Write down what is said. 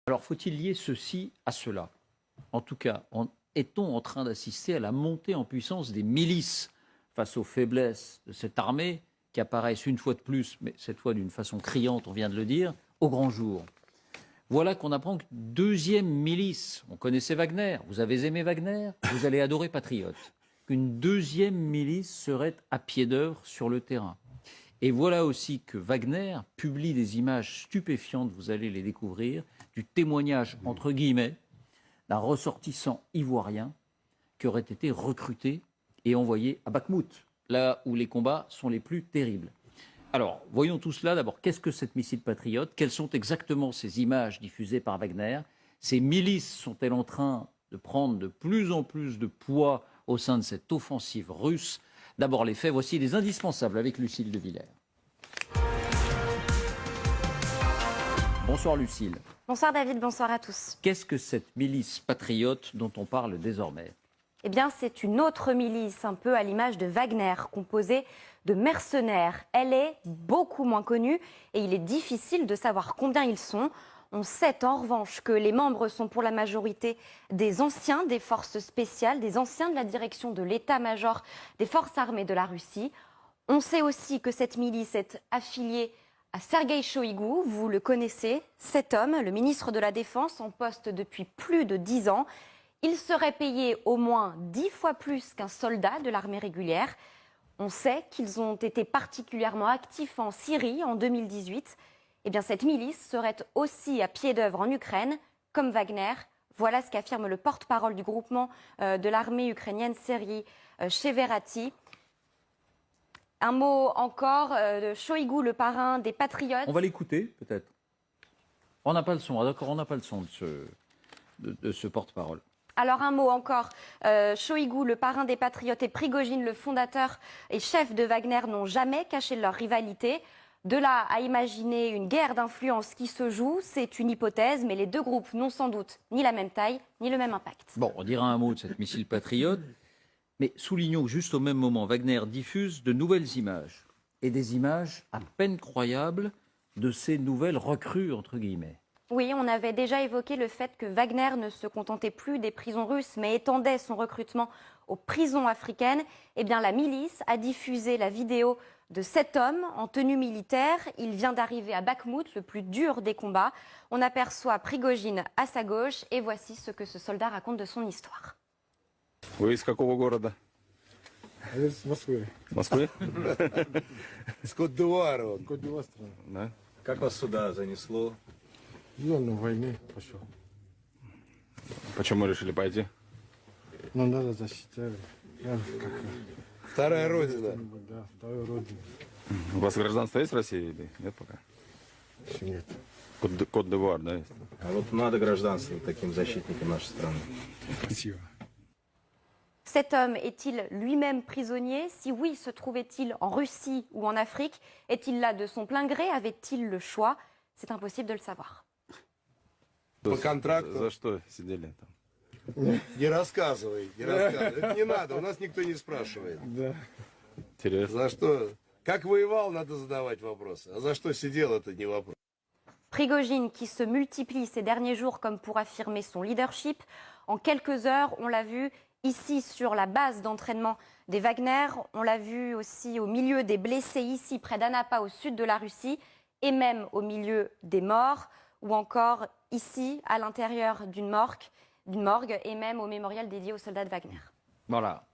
Alors, faut-il lier ceci à cela? En tout cas, est-on en train d'assister à la montée en puissance des milices face aux faiblesses de cette armée qui apparaissent une fois de plus, mais cette fois d'une façon criante, on vient de le dire, au grand jour? Voilà qu'on apprend qu'une deuxième milice, on connaissait Wagner, vous avez aimé Wagner, vous allez adorer Patriote, qu'une deuxième milice serait à pied d'œuvre sur le terrain. Et voilà aussi que Wagner publie des images stupéfiantes, vous allez les découvrir, du témoignage, entre guillemets, d'un ressortissant ivoirien qui aurait été recruté et envoyé à Bakhmout, là où les combats sont les plus terribles. Alors, voyons tout cela. D'abord, qu'est-ce que cette missile patriote? Quelles sont exactement ces images diffusées par Wagner? Ces milices sont-elles en train de prendre de plus en plus de poids au sein de cette offensive russe? D'abord les faits, voici les indispensables avec Lucille de Villers. Bonsoir Lucille. Bonsoir David, bonsoir à tous. Qu'est-ce que cette milice patriote dont on parle désormais? Eh bien, c'est une autre milice, un peu à l'image de Wagner, composée de mercenaires. Elle est beaucoup moins connue et il est difficile de savoir combien ils sont. On sait en revanche que les membres sont pour la majorité des anciens des forces spéciales, des anciens de la direction de l'état-major des forces armées de la Russie. On sait aussi que cette milice est affiliée à Sergueï Shoïgou, vous le connaissez, cet homme, le ministre de la Défense, en poste depuis plus de 10 ans. Il serait payé au moins 10 fois plus qu'un soldat de l'armée régulière. On sait qu'ils ont été particulièrement actifs en Syrie en 2018. Eh bien, cette milice serait aussi à pied d'œuvre en Ukraine, comme Wagner. Voilà ce qu'affirme le porte-parole du groupement de l'armée ukrainienne, Serhiy Cheverati. Un mot encore de Shoïgou, le parrain des Patriotes. On va l'écouter, peut-être. On n'a pas le son, d'accord, on n'a pas le son de ce porte-parole. Alors un mot encore, Shoïgou, le parrain des Patriotes, et Prigojine, le fondateur et chef de Wagner, n'ont jamais caché leur rivalité. De là à imaginer une guerre d'influence qui se joue, c'est une hypothèse, mais les deux groupes n'ont sans doute ni la même taille, ni le même impact. Bon, on dira un mot de cette missile patriote, mais soulignons que juste au même moment, Wagner diffuse de nouvelles images, et des images à peine croyables de ces nouvelles recrues, entre guillemets. Oui, on avait déjà évoqué le fait que Wagner ne se contentait plus des prisons russes, mais étendait son recrutement aux prisons africaines. Eh bien, la milice a diffusé la vidéo de cet homme en tenue militaire. Il vient d'arriver à Bakhmout, le plus dur des combats. On aperçoit Prigojine à sa gauche, et voici ce que ce soldat raconte de son histoire. Вы из какого города? С Москвы. С Москвы? С Кот-д'Ивуара. Кот-д'Ивуар страна. Да. Как вас сюда занесло? В зону войны пошел. Почему решили пойти? Но надо защищать. Вторая родина. Да, вторую родину. У вас гражданство есть в России или нет пока? Еще нет. Кот-д'Ивуар, да, есть? А вот надо гражданство таким защитникам нашей страны. Спасибо. Cet homme est-il lui-même prisonnier? Si oui, se trouvait-il en Russie ou en Afrique? Est-il là de son plein gré? Avait-il le choix? C'est impossible de le savoir. По контракту. За что сидели там? Не рассказывай, не рассказывай. Это не надо, у нас никто не spрашивает. Да. Интересно. За что? Как воевал, надо задавать вопросы. А за что сидел, это не вопрос. Prigojine qui se multiplie ces derniers jours comme pour affirmer son leadership. En quelques heures, on l'a vu ici sur la base d'entraînement des Wagner. On l'a vu aussi au milieu des blessés ici près d'Anapa au sud de la Russie et même au milieu des morts ou encore ici à l'intérieur d'une morgue et même au mémorial dédié aux soldats de Wagner. Voilà.